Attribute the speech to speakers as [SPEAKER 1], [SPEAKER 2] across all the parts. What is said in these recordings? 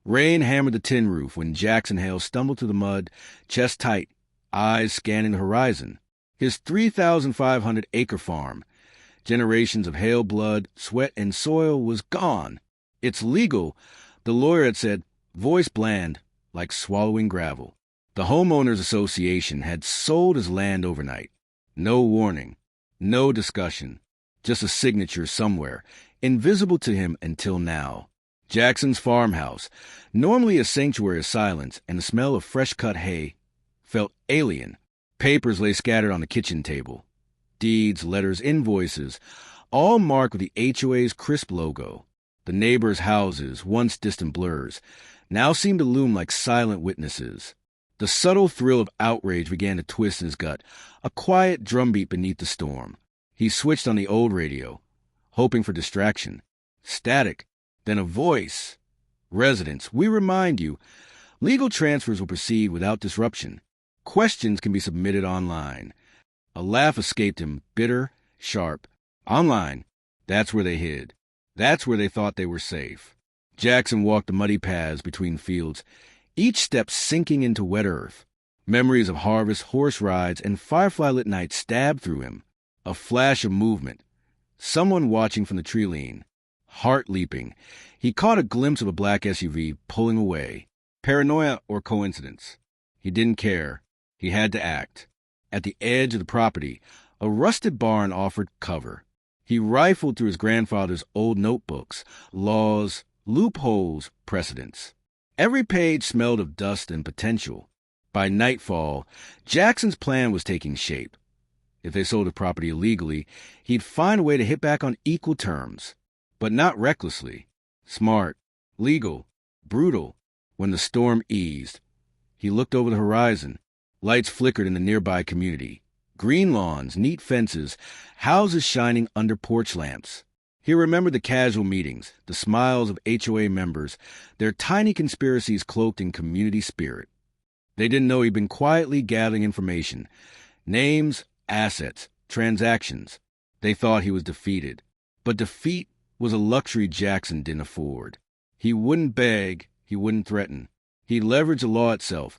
[SPEAKER 1] Rain hammered the tin roof when Jackson Hale stumbled through the mud, chest tight, eyes scanning the horizon. His 3,500-acre farm, generations of Hale blood, sweat, and soil, was gone. It's legal, the lawyer had said, voice bland, like swallowing gravel. The Homeowners Association had sold his land overnight. No warning, no discussion, just a signature somewhere, invisible to him until now. Jackson's farmhouse, normally a sanctuary of silence and the smell of fresh-cut hay, felt alien. Papers lay scattered on the kitchen table. Deeds, letters, invoices, all marked with the HOA's crisp logo. The neighbors' houses, once distant blurs, now seemed to loom like silent witnesses. The subtle thrill of outrage began to twist in his gut, a quiet drumbeat beneath the storm. He switched on the old radio, hoping for distraction. Static, then a voice. Residents, we remind you, legal transfers will proceed without disruption. Questions can be submitted online. A laugh escaped him, bitter, sharp. Online, that's where they hid. That's where they thought they were safe. Jackson walked the muddy paths between fields, each step sinking into wet earth. Memories of harvest, horse rides, and firefly-lit nights stabbed through him. A flash of movement. Someone watching from the tree lean. Heart leaping. He caught a glimpse of a black SUV pulling away. Paranoia or coincidence? He didn't care. He had to act. At the edge of the property, a rusted barn offered cover. He rifled through his grandfather's old notebooks, laws, loopholes, precedents. Every page smelled of dust and potential. By nightfall, Jackson's plan was taking shape. If they sold the property illegally, he'd find a way to hit back on equal terms. But not recklessly. Smart, legal, brutal. When the storm eased, he looked over the horizon. Lights flickered in the nearby community. Green lawns, neat fences, houses shining under porch lamps. He remembered the casual meetings, the smiles of HOA members, their tiny conspiracies cloaked in community spirit. They didn't know he'd been quietly gathering information. Names, assets, transactions. They thought he was defeated. But defeat was a luxury Jackson didn't afford. He wouldn't beg, he wouldn't threaten. He'd leverage the law itself,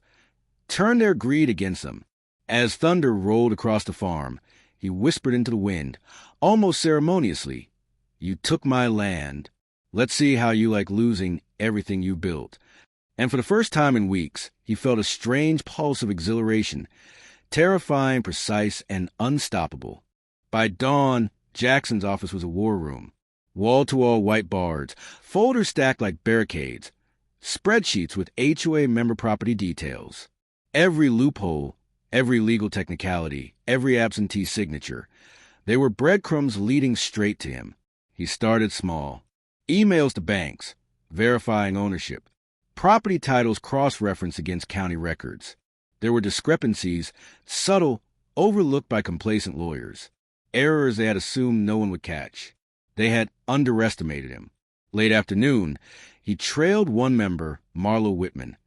[SPEAKER 1] turn their greed against them. As thunder rolled across the farm, he whispered into the wind, almost ceremoniously, "You took my land. Let's see how you like losing everything you built." And for the first time in weeks, he felt a strange pulse of exhilaration, terrifying, precise, and unstoppable. By dawn, Jackson's office was a war room. Wall-to-wall white boards, folders stacked like barricades, spreadsheets with HOA member property details. Every loophole, every legal technicality, every absentee signature. They were breadcrumbs leading straight to him. He started small. Emails to banks, verifying ownership. Property titles cross-referenced against county records. There were discrepancies, subtle, overlooked by complacent lawyers. Errors they had assumed no one would catch. They had underestimated him. Late afternoon, he trailed one member, Marlo Whitman,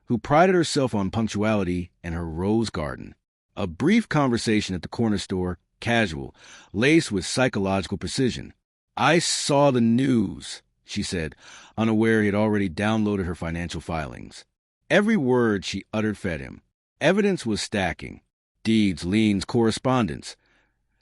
[SPEAKER 1] who prided herself on punctuality and her rose garden. A brief conversation at the corner store, casual, laced with psychological precision. "I saw the news," she said, unaware he had already downloaded her financial filings. Every word she uttered fed him. Evidence was stacking. Deeds, liens, correspondence.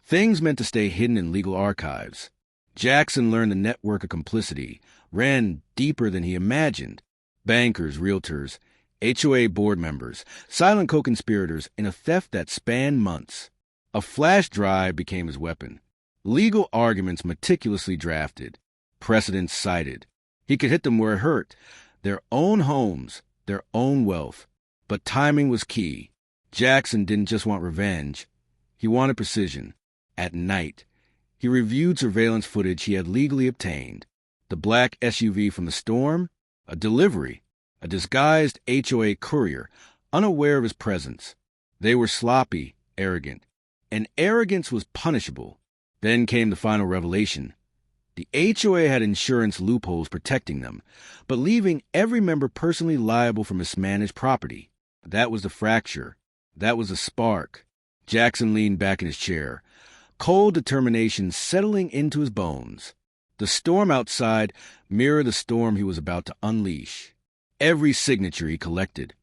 [SPEAKER 1] Things meant to stay hidden in legal archives. Jackson learned the network of complicity ran deeper than he imagined. Bankers, realtors, HOA board members, silent co-conspirators in a theft that spanned months. A flash drive became his weapon. Legal arguments meticulously drafted. Precedents cited. He could hit them where it hurt. Their own homes, their own wealth. But timing was key. Jackson didn't just want revenge. He wanted precision. At night, he reviewed surveillance footage he had legally obtained. The black SUV from the storm, a delivery, a disguised HOA courier, unaware of his presence. They were sloppy, arrogant. And arrogance was punishable. Then came the final revelation. The HOA had insurance loopholes protecting them, but leaving every member personally liable for mismanaged property. That was the fracture. That was the spark. Jackson leaned back in his chair, cold determination settling into his bones. The storm outside mirrored the storm he was about to unleash. Every signature he collected,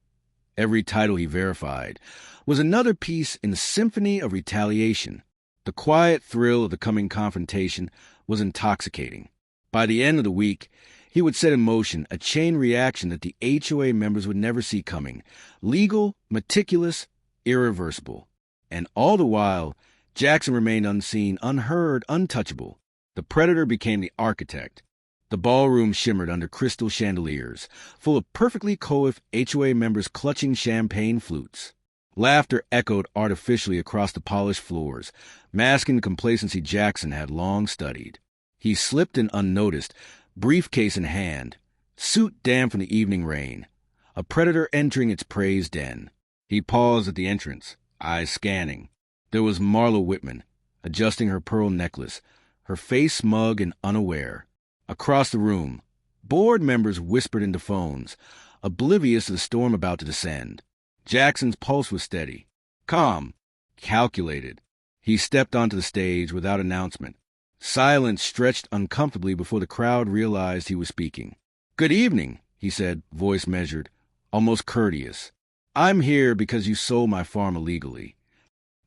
[SPEAKER 1] every title he verified, was another piece in the symphony of retaliation. The quiet thrill of the coming confrontation was intoxicating. By the end of the week, he would set in motion a chain reaction that the HOA members would never see coming. Legal, meticulous, irreversible. And all the while, Jackson remained unseen, unheard, untouchable. The predator became the architect. The ballroom shimmered under crystal chandeliers, full of perfectly coiffed HOA members clutching champagne flutes. Laughter echoed artificially across the polished floors, masking the complacency Jackson had long studied. He slipped in unnoticed, briefcase in hand, suit damp from the evening rain, a predator entering its prey's den. He paused at the entrance, eyes scanning. There was Marla Whitman, adjusting her pearl necklace, her face smug and unaware. Across the room, board members whispered into phones, oblivious to the storm about to descend. Jackson's pulse was steady, calm, calculated. He stepped onto the stage without announcement. Silence stretched uncomfortably before the crowd realized he was speaking. "Good evening," he said, voice measured, almost courteous. "I'm here because you sold my farm illegally."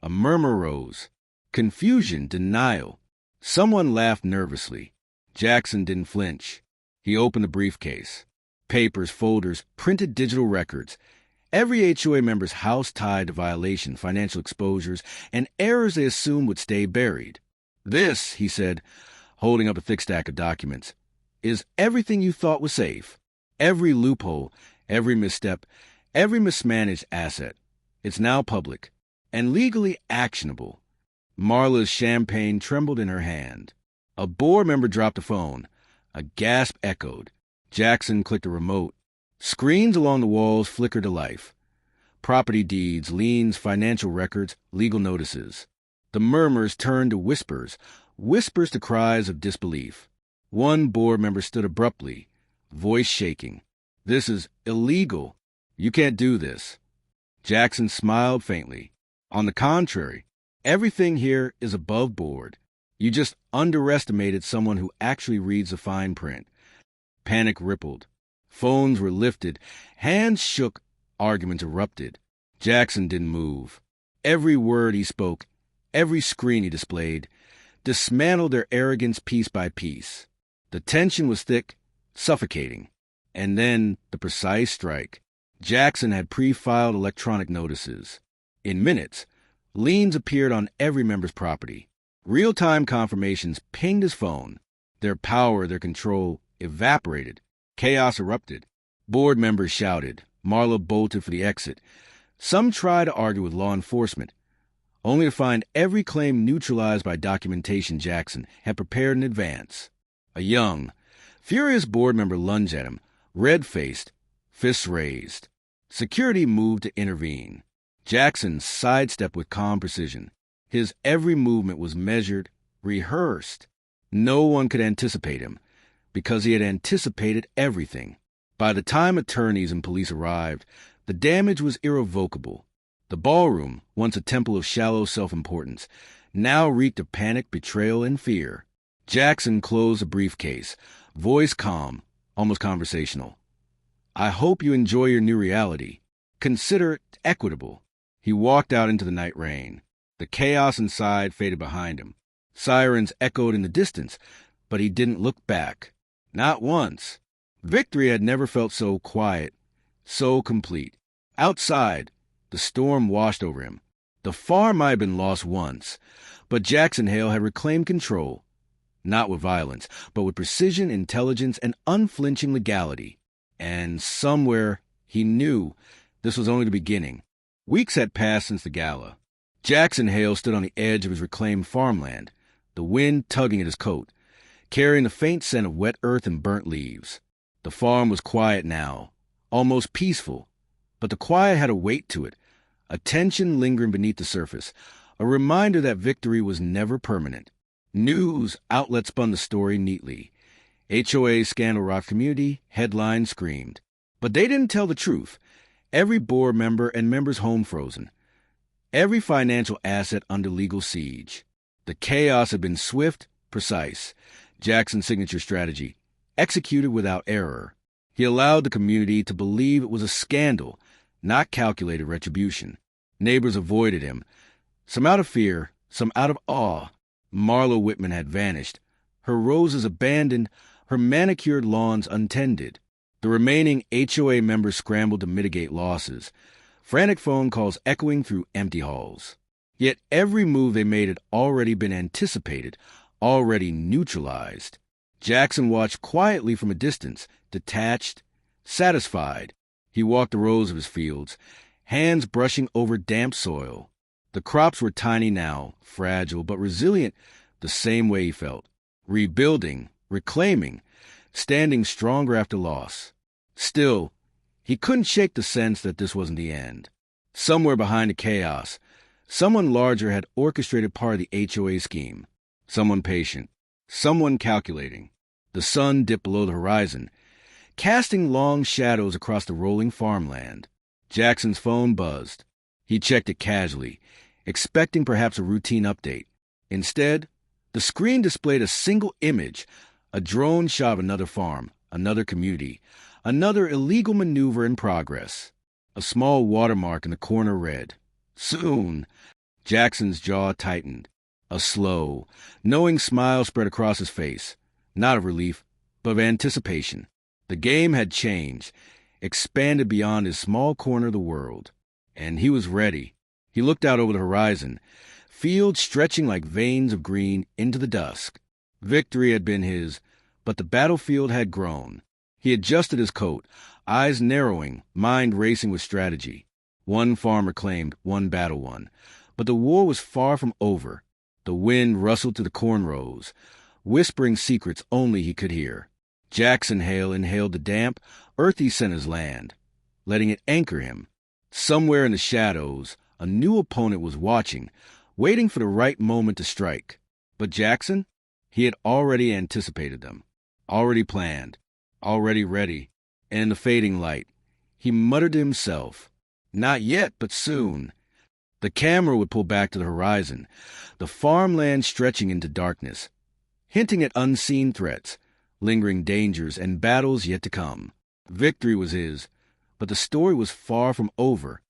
[SPEAKER 1] A murmur rose. Confusion, denial. Someone laughed nervously. Jackson didn't flinch. He opened the briefcase. Papers, folders, printed digital records. Every HOA member's house tied to violation, financial exposures, and errors they assumed would stay buried. "This," he said, holding up a thick stack of documents, "is everything you thought was safe. Every loophole, every misstep, every mismanaged asset. It's now public and legally actionable." Marla's champagne trembled in her hand. A board member dropped the phone. A gasp echoed. Jackson clicked a remote. Screens along the walls flickered to life. Property deeds, liens, financial records, legal notices. The murmurs turned to whispers, whispers to cries of disbelief. One board member stood abruptly, voice shaking. "This is illegal. You can't do this." Jackson smiled faintly. "On the contrary, everything here is above board. You just underestimated someone who actually reads the fine print." Panic rippled. Phones were lifted. Hands shook. Arguments erupted. Jackson didn't move. Every word he spoke, every screen he displayed, dismantled their arrogance piece by piece. The tension was thick, suffocating. And then the precise strike. Jackson had pre-filed electronic notices. In minutes, liens appeared on every member's property. Real-time confirmations pinged his phone. Their power, their control, evaporated. Chaos erupted. Board members shouted. Marla bolted for the exit. Some tried to argue with law enforcement, only to find every claim neutralized by documentation Jackson had prepared in advance. A young, furious board member lunged at him, red-faced, fists raised. Security moved to intervene. Jackson sidestepped with calm precision. His every movement was measured, rehearsed. No one could anticipate him, because he had anticipated everything. By the time attorneys and police arrived, the damage was irrevocable. The ballroom, once a temple of shallow self-importance, now reeked of panic, betrayal, and fear. Jackson closed the briefcase, voice calm, almost conversational. "I hope you enjoy your new reality. Consider it equitable." He walked out into the night rain. The chaos inside faded behind him. Sirens echoed in the distance, but he didn't look back. Not once. Victory had never felt so quiet, so complete. Outside, the storm washed over him. The farm might have been lost once, but Jackson Hale had reclaimed control, not with violence, but with precision, intelligence, and unflinching legality. And somewhere, he knew this was only the beginning. Weeks had passed since the gala. Jackson Hale stood on the edge of his reclaimed farmland, the wind tugging at his coat, carrying the faint scent of wet earth and burnt leaves. The farm was quiet now, almost peaceful, but the quiet had a weight to it, a tension lingering beneath the surface, a reminder that victory was never permanent. News outlets spun the story neatly. HOA scandal rocked community, headlines screamed. But they didn't tell the truth. Every board member and member's home frozen. Every financial asset under legal siege. The chaos had been swift, precise. Jackson's signature strategy, executed without error. He allowed the community to believe it was a scandal, not calculated retribution. Neighbors avoided him, some out of fear, some out of awe. Marlo Whitman had vanished, her roses abandoned, her manicured lawns untended. The remaining HOA members scrambled to mitigate losses, frantic phone calls echoing through empty halls. Yet every move they made had already been anticipated, already neutralized. Jackson watched quietly from a distance, detached, satisfied. He walked the rows of his fields, hands brushing over damp soil. The crops were tiny now, fragile but resilient, the same way he felt. Rebuilding, reclaiming, standing stronger after loss. Still, he couldn't shake the sense that this wasn't the end. Somewhere behind the chaos, someone larger had orchestrated part of the HOA scheme. Someone patient, someone calculating. The sun dipped below the horizon, casting long shadows across the rolling farmland. Jackson's phone buzzed. He checked it casually, expecting perhaps a routine update. Instead, the screen displayed a single image, a drone shot of another farm, another community, another illegal maneuver in progress. A small watermark in the corner read, "Soon." Jackson's jaw tightened. A slow, knowing smile spread across his face, not of relief, but of anticipation. The game had changed, expanded beyond his small corner of the world. And he was ready. He looked out over the horizon, fields stretching like veins of green into the dusk. Victory had been his, but the battlefield had grown. He adjusted his coat, eyes narrowing, mind racing with strategy. One farmer claimed, one battle won. But the war was far from over. The wind rustled to the corn rows, whispering secrets only he could hear. Jackson Hale inhaled the damp, earthy scent of his land, letting it anchor him. Somewhere in the shadows, a new opponent was watching, waiting for the right moment to strike. But Jackson? He had already anticipated them, already planned, already ready. And in the fading light, he muttered to himself, "Not yet, but soon." The camera would pull back to the horizon, the farmland stretching into darkness, hinting at unseen threats, lingering dangers, and battles yet to come. Victory was his, but the story was far from over.